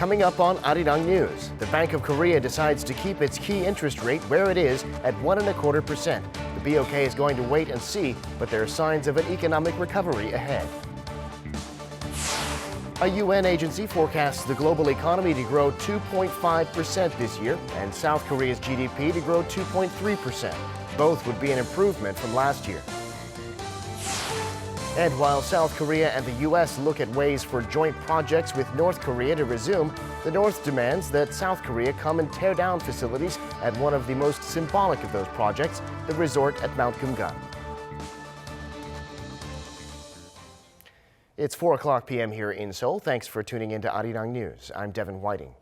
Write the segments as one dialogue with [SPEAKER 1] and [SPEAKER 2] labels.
[SPEAKER 1] Coming up on Arirang News, the Bank of Korea decides to keep its key interest rate where it is at 1.25%. The BOK is going to wait and see, but there are signs of an economic recovery ahead. A UN agency forecasts the global economy to grow 2.5% this year and South Korea's GDP to grow 2.3%. Both would be an improvement from last year. And while South Korea and the U.S. look at ways for joint projects with North Korea to resume, the North demands that South Korea come and tear down facilities at one of the most symbolic of those projects, the resort at Mount Kumgang. It's 4:00 p.m. here in Seoul. Thanks for tuning in to Arirang News. I'm Devin Whiting.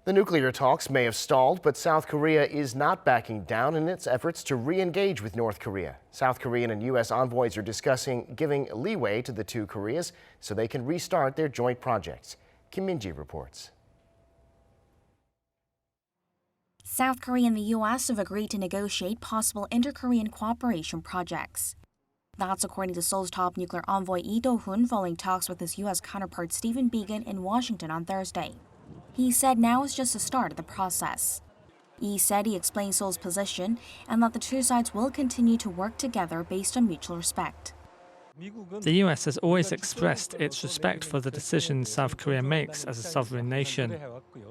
[SPEAKER 1] The nuclear talks may have stalled, but South Korea is not backing down in its efforts to re-engage with North Korea. South Korean and U.S. envoys are discussing giving leeway to the two Koreas so they can restart their joint projects. Kim Min-ji reports.
[SPEAKER 2] South Korea and the U.S. have agreed to negotiate possible inter-Korean cooperation projects. That's according to Seoul's top nuclear envoy Lee Do-hun following talks with his U.S. counterpart Stephen Biegun in Washington on Thursday. He said now is just the start of the process. Lee said he explained Seoul's position and that the two sides will continue to work together based on mutual respect.
[SPEAKER 3] The U.S. has always expressed its respect for the decisions South Korea makes as a sovereign nation.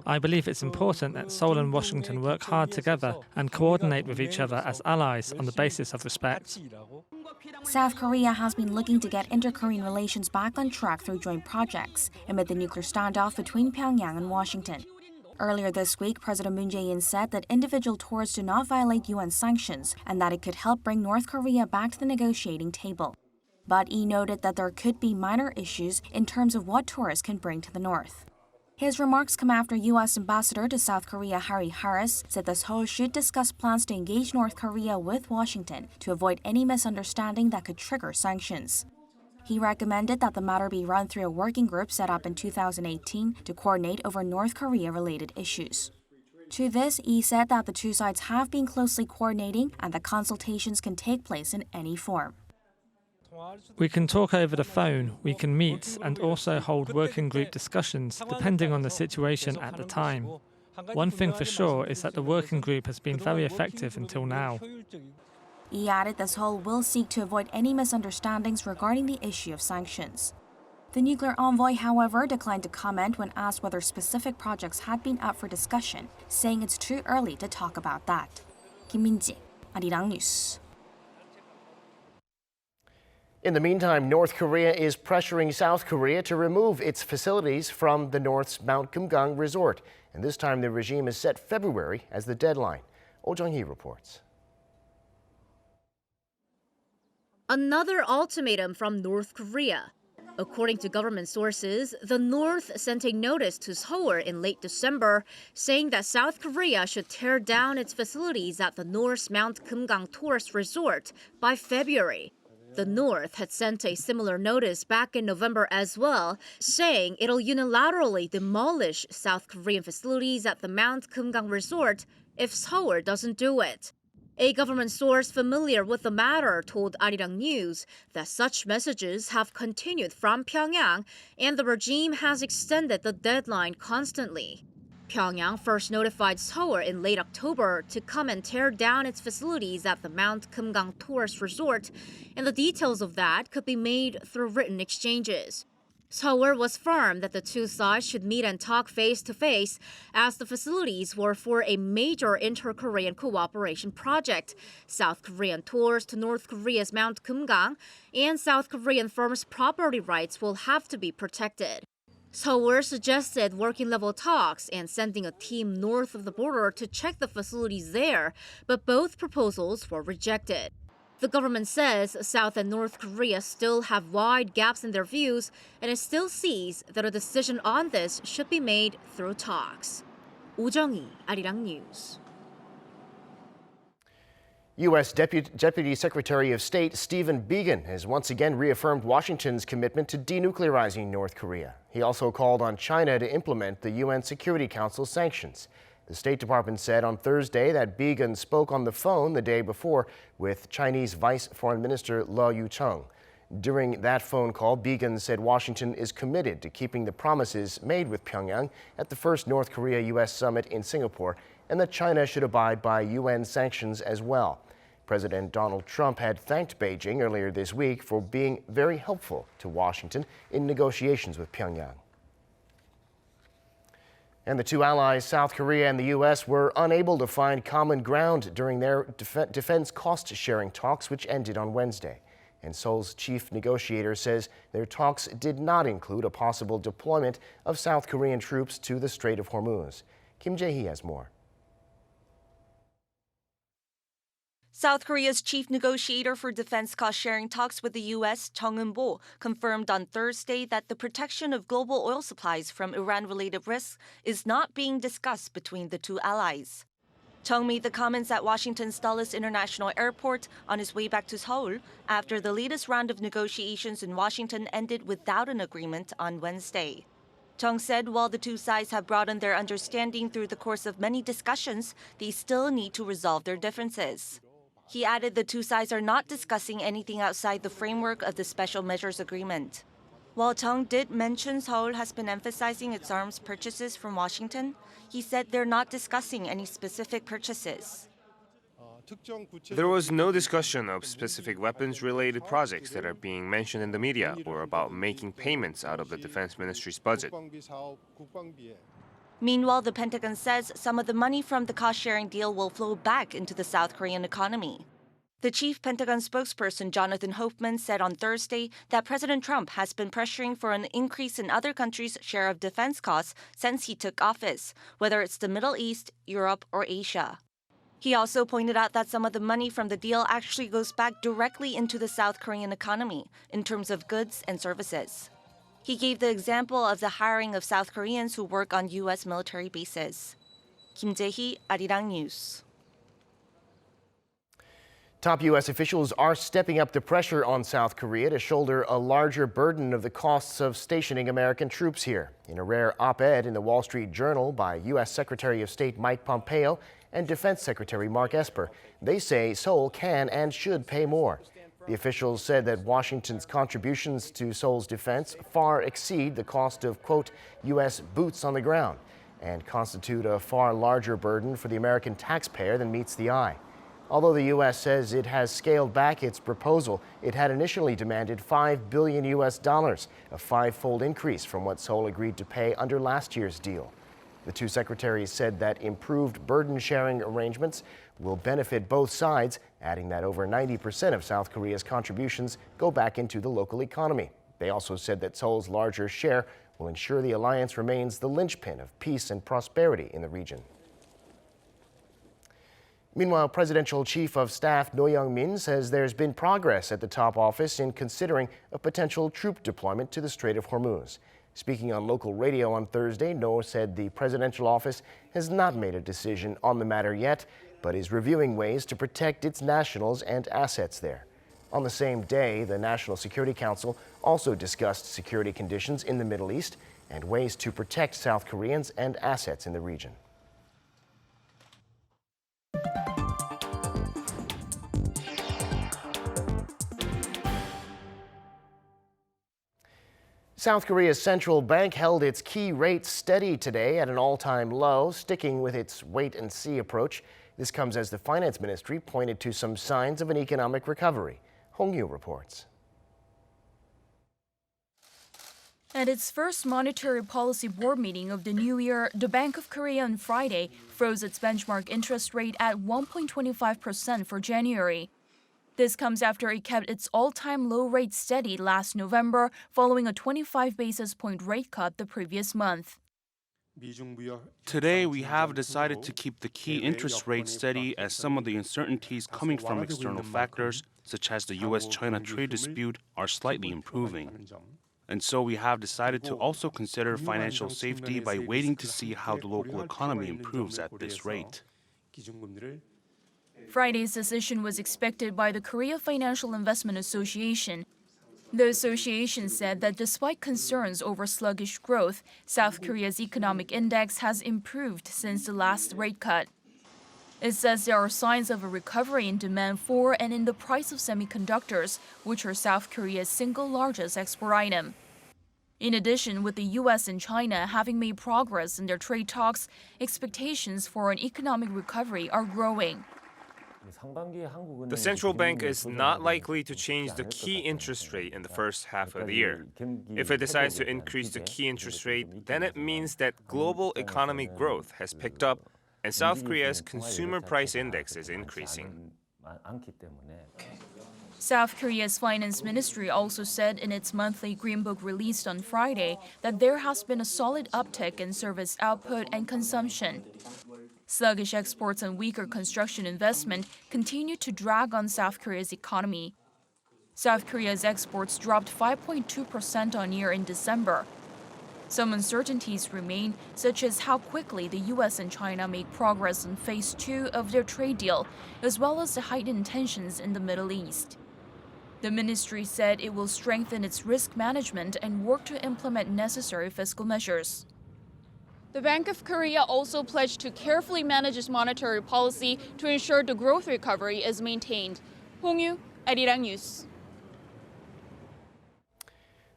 [SPEAKER 3] I believe it's important that Seoul and Washington work hard together and coordinate with each other as allies on the basis of respect.
[SPEAKER 2] South Korea has been looking to get inter-Korean relations back on track through joint projects amid the nuclear standoff between Pyongyang and Washington. Earlier this week, President Moon Jae-in said that individual tours do not violate UN sanctions and that it could help bring North Korea back to the negotiating table. But he noted that there could be minor issues in terms of what tourists can bring to the North. His remarks come after U.S. Ambassador to South Korea Harry Harris said that Seoul should discuss plans to engage North Korea with Washington to avoid any misunderstanding that could trigger sanctions. He recommended that the matter be run through a working group set up in 2018 to coordinate over North Korea-related issues. To this, he said that the two sides have been closely coordinating and that consultations can take place in any form.
[SPEAKER 3] We can talk over the phone, we can meet and also hold working group discussions depending on the situation at the time. One thing for sure is that the working group has been very effective until now.
[SPEAKER 2] He added that Seoul will seek to avoid any misunderstandings regarding the issue of sanctions. The nuclear envoy, however, declined to comment when asked whether specific projects had been up for discussion, saying it's too early to talk about that. Kim Min-ji, Arirang News.
[SPEAKER 1] In the meantime, North Korea is pressuring South Korea to remove its facilities from the North's Mount Kumgang resort. And this time the regime has set February as the deadline. Oh Jung-hee reports.
[SPEAKER 4] Another ultimatum from North Korea. According to government sources, the North sent a notice to Seoul in late December saying that South Korea should tear down its facilities at the North's Mount Kumgang tourist resort by February. The North had sent a similar notice back in November as well, saying it'll unilaterally demolish South Korean facilities at the Mount Kumgang resort if Seoul doesn't do it. A government source familiar with the matter told Arirang News that such messages have continued from Pyongyang and the regime has extended the deadline constantly. Pyongyang first notified Seoul in late October to come and tear down its facilities at the Mount Kumgang tourist resort, and the details of that could be made through written exchanges. Seoul was firm that the two sides should meet and talk face-to-face as the facilities were for a major inter-Korean cooperation project, South Korean tours to North Korea's Mount Kumgang, and South Korean firms' property rights will have to be protected. Seoul suggested working-level talks and sending a team north of the border to check the facilities there, but both proposals were rejected. The government says South and North Korea still have wide gaps in their views, and it still sees that a decision on this should be made through talks. Oh Jung-hee, Arirang News.
[SPEAKER 1] U.S. Deputy Secretary of State Stephen Biegun has once again reaffirmed Washington's commitment to denuclearizing North Korea. He also called on China to implement the UN Security Council sanctions. The State Department said on Thursday that Biegun spoke on the phone the day before with Chinese Vice Foreign Minister Le Yucheng. During that phone call, Began said Washington is committed to keeping the promises made with Pyongyang at the first North Korea-U.S. summit in Singapore, and that China should abide by UN sanctions as well. President Donald Trump had thanked Beijing earlier this week for being very helpful to Washington in negotiations with Pyongyang. And the two allies, South Korea and the U.S., were unable to find common ground during their defense cost-sharing talks, which ended on Wednesday. And Seoul's chief negotiator says their talks did not include a possible deployment of South Korean troops to the Strait of Hormuz. Kim Jae-hee has more.
[SPEAKER 5] South Korea's chief negotiator for defense cost-sharing talks with the U.S., Jeong, confirmed on Thursday that the protection of global oil supplies from Iran-related risks is not being discussed between the two allies. Jeong made the comments at Washington's Dulles International Airport on his way back to Seoul after the latest round of negotiations in Washington ended without an agreement on Wednesday. Jeong said while the two sides have broadened their understanding through the course of many discussions, they still need to resolve their differences. He added the two sides are not discussing anything outside the framework of the Special Measures Agreement. While Jeong did mention Seoul has been emphasizing its arms purchases from Washington, he said they're not discussing any specific purchases.
[SPEAKER 6] There was no discussion of specific weapons-related projects that are being mentioned in the media or about making payments out of the Defense Ministry's budget.
[SPEAKER 5] Meanwhile, the Pentagon says some of the money from the cost-sharing deal will flow back into the South Korean economy. The chief Pentagon spokesperson Jonathan Hoffman said on Thursday that President Trump has been pressuring for an increase in other countries' share of defense costs since he took office, whether it's the Middle East, Europe, or Asia. He also pointed out that some of the money from the deal actually goes back directly into the South Korean economy in terms of goods and services. He gave the example of the hiring of South Koreans who work on U.S. military bases. Kim Jae-hee, Arirang News.
[SPEAKER 1] Top U.S. officials are stepping up the pressure on South Korea to shoulder a larger burden of the costs of stationing American troops here. In a rare op-ed in the Wall Street Journal by U.S. Secretary of State Mike Pompeo and Defense Secretary Mark Esper, they say Seoul can and should pay more. The officials said that Washington's contributions to Seoul's defense far exceed the cost of, quote, U.S. boots on the ground and constitute a far larger burden for the American taxpayer than meets the eye. Although the U.S. says it has scaled back its proposal, it had initially demanded $5 billion U.S., a five-fold increase from what Seoul agreed to pay under last year's deal. The two secretaries said that improved burden-sharing arrangements will benefit both sides, adding that over 90% of South Korea's contributions go back into the local economy. They also said that Seoul's larger share will ensure the alliance remains the linchpin of peace and prosperity in the region. Meanwhile, Presidential Chief of Staff No Young-min says there's been progress at the top office in considering a potential troop deployment to the Strait of Hormuz. Speaking on local radio on Thursday, No said the presidential office has not made a decision on the matter yet, but is reviewing ways to protect its nationals and assets there. On the same day, the National Security Council also discussed security conditions in the Middle East and ways to protect South Koreans and assets in the region. South Korea's central bank held its key rate steady today at an all-time low, sticking with its wait-and-see approach. This comes as the finance ministry pointed to some signs of an economic recovery. Hong Yu reports.
[SPEAKER 7] At its first monetary policy board meeting of the new year, the Bank of Korea on Friday froze its benchmark interest rate at 1.25% for January. This comes after it kept its all-time low rate steady last November, following a 25 basis point rate cut the previous month.
[SPEAKER 8] Today, we have decided to keep the key interest rate steady as some of the uncertainties coming from external factors, such as the U.S.-China trade dispute, are slightly improving. And so we have decided to also consider financial safety by waiting to see how the local economy improves at this rate.
[SPEAKER 7] Friday's decision was expected by the Korea Financial Investment Association. The association said that despite concerns over sluggish growth, South Korea's economic index has improved since the last rate cut. It says there are signs of a recovery in demand for and in the price of semiconductors, which are South Korea's single largest export item. In addition, with the U.S. and China having made progress in their trade talks, expectations for an economic recovery are growing.
[SPEAKER 6] The central bank is not likely to change the key interest rate in the first half of the year. If it decides to increase the key interest rate, then it means that global economic growth has picked up and South Korea's consumer price index is increasing.
[SPEAKER 7] South Korea's finance ministry also said in its monthly Green Book released on Friday that there has been a solid uptick in service output and consumption. Sluggish exports and weaker construction investment continue to drag on South Korea's economy. South Korea's exports dropped 5.2% on year in December. Some uncertainties remain, such as how quickly the U.S. and China make progress on phase 2 of their trade deal, as well as the heightened tensions in the Middle East. The ministry said it will strengthen its risk management and work to implement necessary fiscal measures. The Bank of Korea also pledged to carefully manage its monetary policy to ensure the growth recovery is maintained. Hong-yu, Arirang News.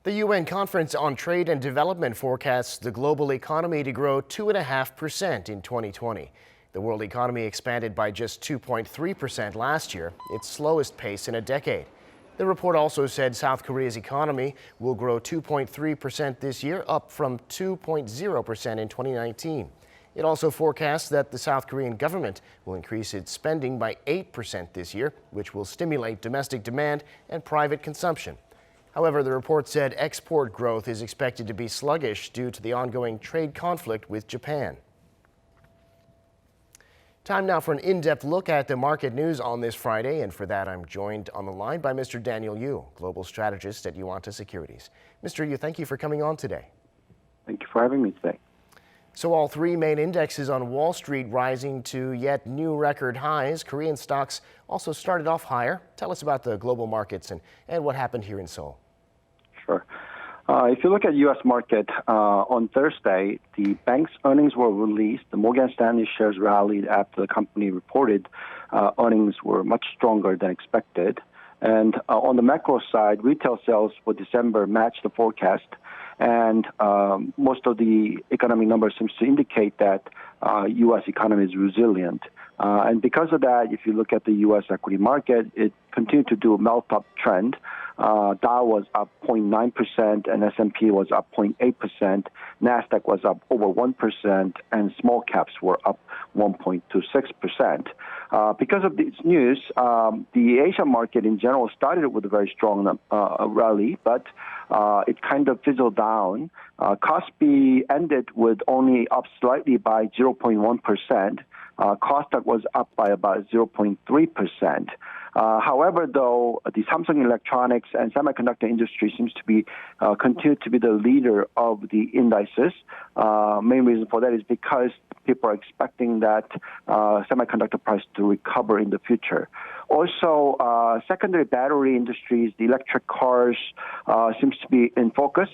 [SPEAKER 1] The UN Conference on Trade and Development forecasts the global economy to grow 2.5% in 2020. The world economy expanded by just 2.3% last year, its slowest pace in a decade. The report also said South Korea's economy will grow 2.3% this year, up from 2.0% in 2019. It also forecasts that the South Korean government will increase its spending by 8% this year, which will stimulate domestic demand and private consumption. However, the report said export growth is expected to be sluggish due to the ongoing trade conflict with Japan. Time now for an in-depth look at the market news on this Friday, and for that I'm joined on the line by Mr. Daniel Yu, Global Strategist at Yuanta Securities. Mr. Yu, thank you for coming on today.
[SPEAKER 9] Thank you for having me today.
[SPEAKER 1] So all three main indexes on Wall Street rising to yet new record highs. Korean stocks also started off higher. Tell us about the global markets and what happened here in Seoul.
[SPEAKER 9] Sure. If you look at U.S. market, on Thursday, the bank's earnings were released. The Morgan Stanley shares rallied after the company reported earnings were much stronger than expected. And on the macro side, retail sales for December matched the forecast. And most of the economic numbers seems to indicate that U.S. economy is resilient. And because of that, if you look at the U.S. equity market, it continued to do a melt-up trend. Dow was up 0.9% and S&P was up 0.8%. NASDAQ was up over 1% and small caps were up 1.26%. Because of this news, the Asian market in general started with a very strong rally, but it kind of fizzled down. Kospi ended with only up slightly by 0.1%. Kosdaq was up by about 0.3%. However, though, the Samsung Electronics and semiconductor industry seems to be continue to be the leader of the indices. Main reason for that is because people are expecting that semiconductor price to recover in the future. Also, secondary battery industries, the electric cars, seems to be in focus,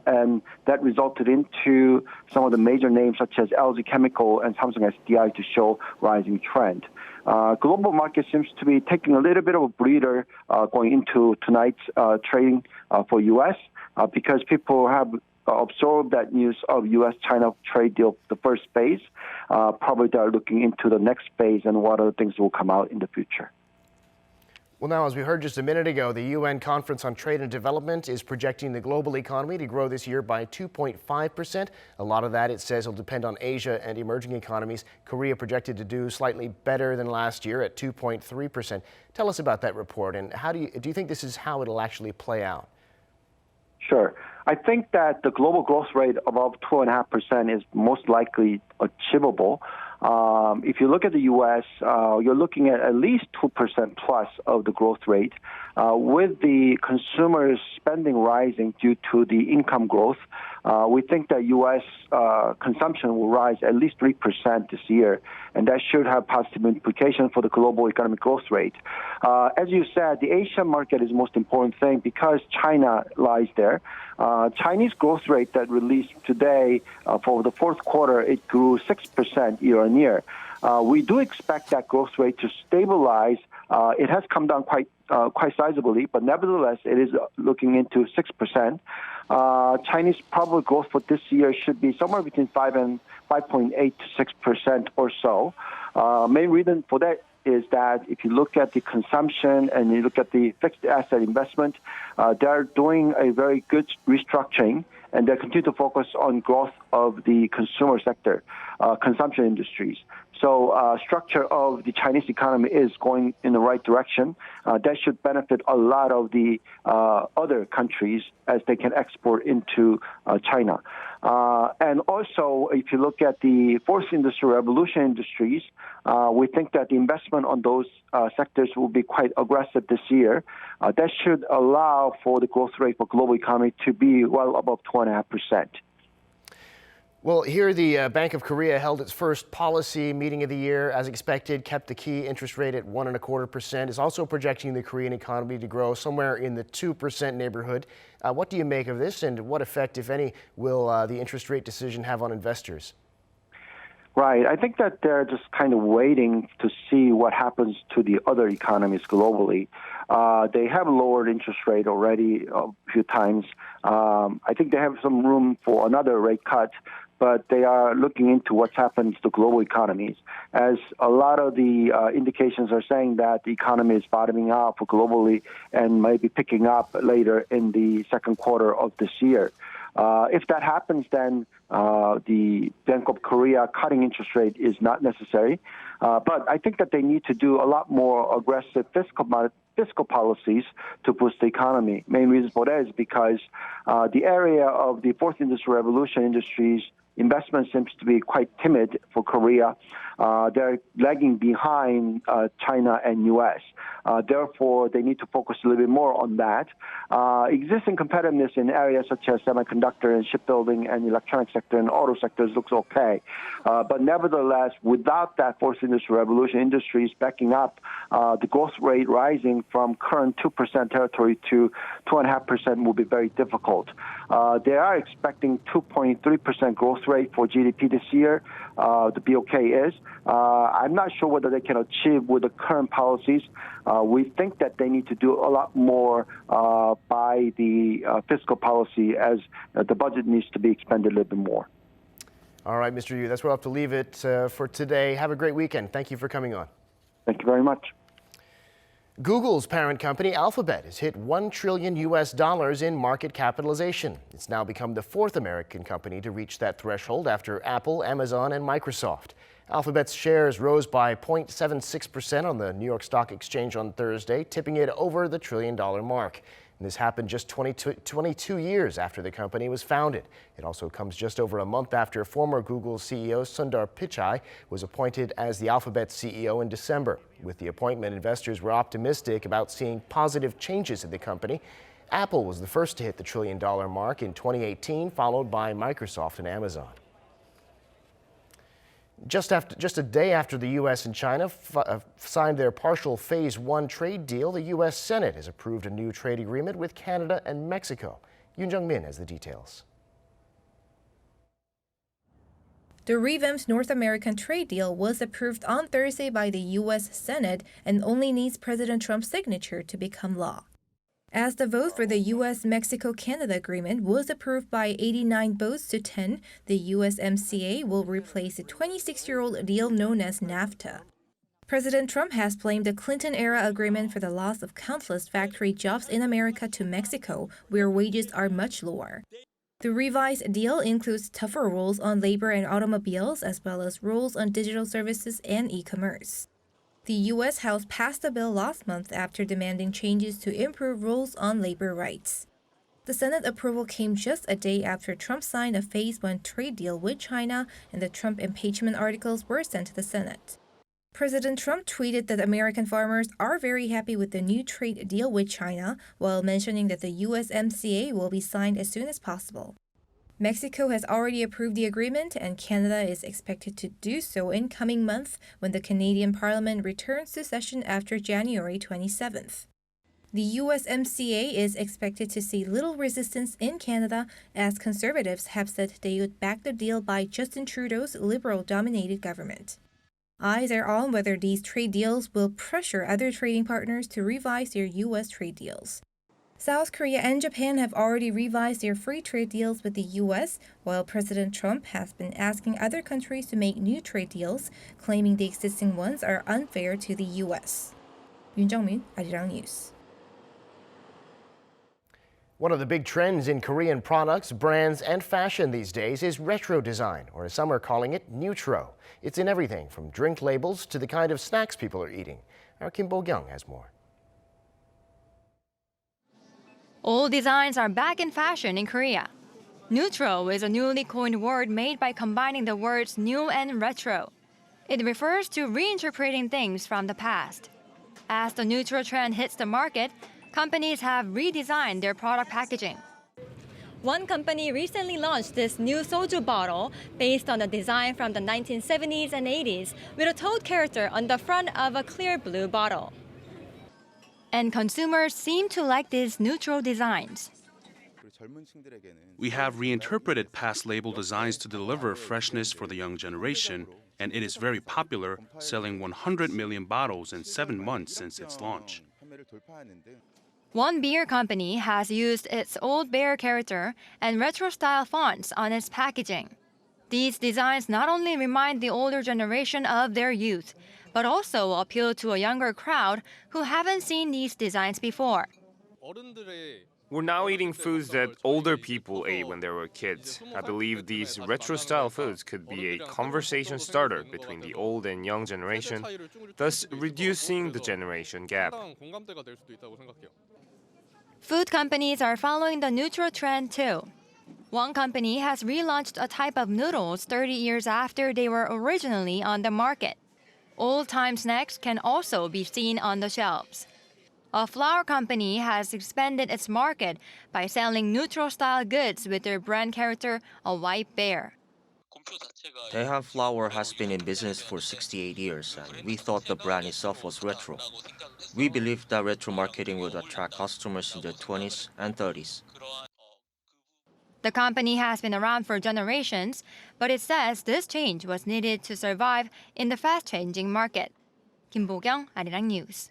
[SPEAKER 9] and that resulted into some of the major names such as LG Chemical and Samsung SDI to show rising trend. Global market seems to be taking a little bit of a breather going into tonight's trading for U.S. Because people have absorbed that news of U.S.-China trade deal, the first phase. Probably they're looking into the next phase and what other things will come out in the future.
[SPEAKER 1] Well, now, as we heard just a minute ago, the UN Conference on Trade and Development is projecting the global economy to grow this year by 2.5%. A lot of that, it says, will depend on Asia and emerging economies. Korea projected to do slightly better than last year at 2.3%. Tell us about that report, and how do you think this is how it'll actually play out?
[SPEAKER 9] Sure. I think that the global growth rate above 2.5% is most likely achievable. If you look at the U.S., you're looking at least 2% plus of the growth rate. With the consumers' spending rising due to the income growth, we think that U.S. consumption will rise at least 3% this year, and that should have positive implications for the global economic growth rate. As you said, the Asian market is the most important thing because China lies there. Chinese growth rate that released today for the fourth quarter, it grew 6% year on year. We do expect that growth rate to stabilize. It has come down quite sizably, but nevertheless, it is looking into 6%. Chinese probable growth for this year should be somewhere between 5.8 to 6% or so. Main reason for that is that if you look at the consumption and you look at the fixed asset investment, they're doing a very good restructuring, and they continue to focus on growth of the consumer sector, consumption industries. So structure of the Chinese economy is going in the right direction. That should benefit a lot of the other countries as they can export into China. And also, if you look at the fourth industrial revolution industries, we think that the investment on those sectors will be quite aggressive this year. That should allow for the growth rate for global economy to be well above 2.5%.
[SPEAKER 1] Well, here the Bank of Korea held its first policy meeting of the year. As expected, kept the key interest rate at 1.25%. Is also projecting the Korean economy to grow somewhere in the 2% neighborhood. What do you make of this, and what effect, if any, will the interest rate decision have on investors?
[SPEAKER 9] Right. I think that they're just kind of waiting to see what happens to the other economies globally. They have lowered interest rate already a few times. I think they have some room for another rate cut, but they are looking into what's happened to global economies, as a lot of the indications are saying that the economy is bottoming out globally and might be picking up later in the second quarter of this year. If that happens, then the Bank of Korea cutting interest rate is not necessary. But I think that they need to do a lot more aggressive fiscal policies to boost the economy. Main reason for that is because the area of the fourth industrial revolution industries investment seems to be quite timid for Korea. They're lagging behind China and U.S. Therefore, they need to focus a little bit more on that. Existing competitiveness in areas such as semiconductor and shipbuilding and electronic sector and auto sectors looks okay. But nevertheless, without that fourth industrial revolution industries backing up, the growth rate rising from current 2% territory to 2.5% will be very difficult. They are expecting 2.3% growth rate for GDP this year. The BOK is. I'm not sure whether they can achieve with the current policies. We think that they need to do a lot more by the fiscal policy, as the budget needs to be expended a little bit more.
[SPEAKER 1] All right, Mr. Yu, that's where I'll have to leave it for today. Have a great weekend. Thank you for coming on.
[SPEAKER 9] Thank you very much.
[SPEAKER 1] Google's parent company, Alphabet, has hit $1 trillion in market capitalization. It's now become the fourth American company to reach that threshold after Apple, Amazon, and Microsoft. Alphabet's shares rose by 0.76% on the New York Stock Exchange on Thursday, tipping it over the $1 trillion mark. And this happened just 22 years after the company was founded. It also comes just over a month after former Google CEO Sundar Pichai was appointed as the Alphabet CEO in December. With the appointment, investors were optimistic about seeing positive changes in the company. Apple was the first to hit the $1 trillion mark in 2018, followed by Microsoft and Amazon. Just a day after the U.S. and China signed their partial Phase 1 trade deal, the U.S. Senate has approved a new trade agreement with Canada and Mexico. Yoon has the details.
[SPEAKER 10] The revamped North American trade deal was approved on Thursday by the U.S. Senate and only needs President Trump's signature to become law. As the vote for the U.S. Mexico-Canada agreement was approved by 89 votes to 10, the USMCA will replace a 26-year-old deal known as NAFTA. President Trump has blamed the Clinton-era agreement for the loss of countless factory jobs in America to Mexico, where wages are much lower. The revised deal includes tougher rules on labor and automobiles, as well as rules on digital services and e-commerce. The U.S. House passed the bill last month after demanding changes to improve rules on labor rights. The Senate approval came just a day after Trump signed a Phase 1 trade deal with China, and the Trump impeachment articles were sent to the Senate. President Trump tweeted that American farmers are very happy with the new trade deal with China, while mentioning that the USMCA will be signed as soon as possible. Mexico has already approved the agreement, and Canada is expected to do so in coming months when the Canadian Parliament returns to session after January 27th. The USMCA is expected to see little resistance in Canada as Conservatives have said they would back the deal by Justin Trudeau's Liberal-dominated government. Eyes are on whether these trade deals will pressure other trading partners to revise their U.S. trade deals. South Korea and Japan have already revised their free trade deals with the U.S., while President Trump has been asking other countries to make new trade deals, claiming the existing ones are unfair to the U.S. Jeong, Arirang News.
[SPEAKER 1] One of the big trends in Korean products, brands, and fashion these days is retro design, or as some are calling it, Newtro. It's in everything from drink labels to the kind of snacks people are eating. Our Kumgang has more.
[SPEAKER 11] Old designs are back in fashion in Korea. Newtro is a newly coined word made by combining the words new and retro. It refers to reinterpreting things from the past. As the Newtro trend hits the market, companies have redesigned their product packaging. One company recently launched this new soju bottle based on a design from the 1970s and 80s with a toad character on the front of a clear blue bottle. And consumers seem to like these neutral designs.
[SPEAKER 8] We have reinterpreted past label designs to deliver freshness for the young generation, and it is very popular, selling 100 million bottles in 7 months since its launch.
[SPEAKER 11] One beer company has used its old bear character and retro-style fonts on its packaging. These designs not only remind the older generation of their youth, but also appeal to a younger crowd who haven't seen these designs before.
[SPEAKER 6] We're now eating foods that older people ate when they were kids. I believe these retro-style foods could be a conversation starter between the old and young generation, thus reducing the generation gap.
[SPEAKER 11] Food companies are following the neutral trend too. One company has relaunched a type of noodles 30 years after they were originally on the market. Old-time snacks can also be seen on the shelves. A flour company has expanded its market by selling neutral-style goods with their brand character, a white bear.
[SPEAKER 12] Daehan Flour has been in business for 68 years, and we thought the brand itself was retro. We believe that retro marketing would attract customers in their 20s and 30s.
[SPEAKER 11] The company has been around for generations, but it says this change was needed to survive in the fast-changing market. Kim Bo-kyung, Arirang News.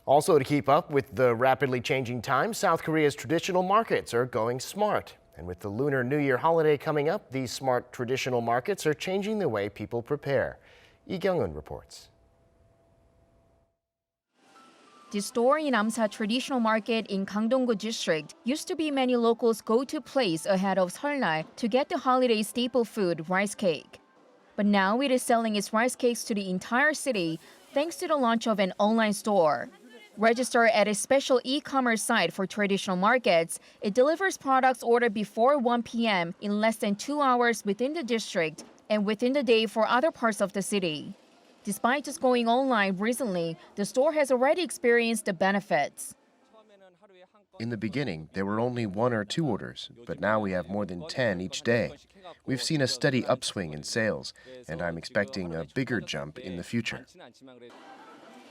[SPEAKER 1] Also, to keep up with the rapidly changing times, South Korea's traditional markets are going smart. And with the Lunar New Year holiday coming up, these smart traditional markets are changing the way people prepare. Lee Kyung-eun reports.
[SPEAKER 7] The store in Amsa Traditional Market in Gangdong-gu District used to be many locals' go-to place ahead of Seollal to get the holiday staple food, rice cake. But now it is selling its rice cakes to the entire city thanks to the launch of an online store. Register at a special e-commerce site for traditional markets, it delivers products ordered before 1 p.m. in less than 2 hours within the district and within the day for other parts of the city. Despite just going online recently, the store has already experienced the benefits.
[SPEAKER 13] In the beginning, there were only 1 or 2 orders, but now we have more than 10 each day. We've seen a steady upswing in sales, and I'm expecting a bigger jump in the future.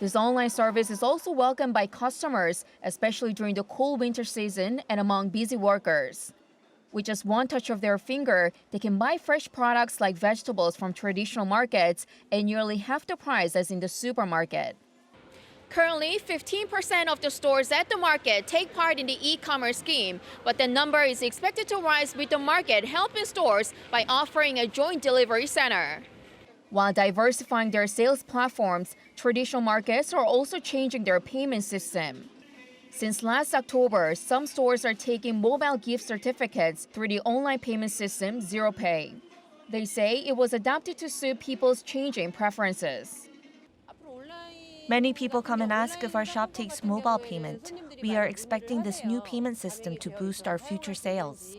[SPEAKER 7] This online service is also welcomed by customers, especially during the cold winter season and among busy workers. With just one touch of their finger, they can buy fresh products like vegetables from traditional markets at nearly half the price as in the supermarket. Currently, 15% of the stores at the market take part in the e-commerce scheme, but the number is expected to rise with the market helping stores by offering a joint delivery center. While diversifying their sales platforms, traditional markets are also changing their payment system. Since last October, some stores are taking mobile gift certificates through the online payment system ZeroPay. They say it was adapted to suit people's changing preferences.
[SPEAKER 14] Many people come and ask if our shop takes mobile payment. We are expecting this new payment system to boost our future sales.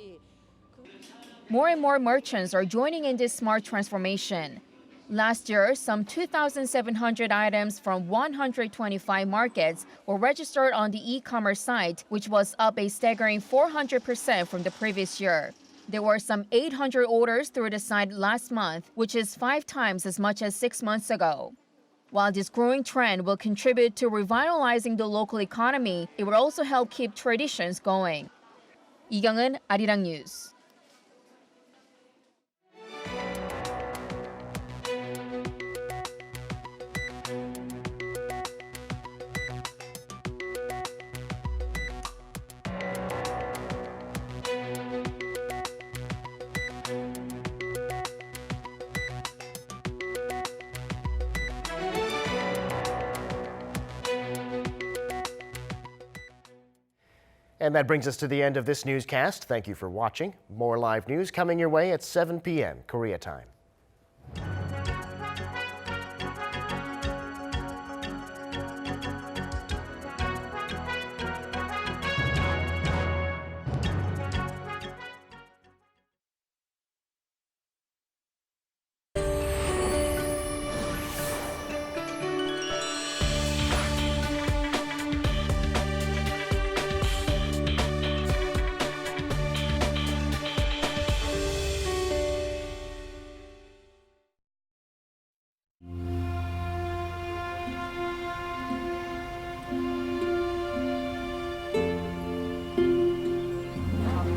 [SPEAKER 7] More and more merchants are joining in this smart transformation. Last year, some 2,700 items from 125 markets were registered on the e-commerce site, which was up a staggering 400% from the previous year. There were some 800 orders through the site last month, which is 5 times as much as 6 months ago.
[SPEAKER 15] While this growing trend will contribute to revitalizing the local economy, it will also help keep traditions going. 이경은, 아리랑 뉴스.
[SPEAKER 1] And that brings us to the end of this newscast. Thank you for watching. More live news coming your way at 7 p.m. Korea time.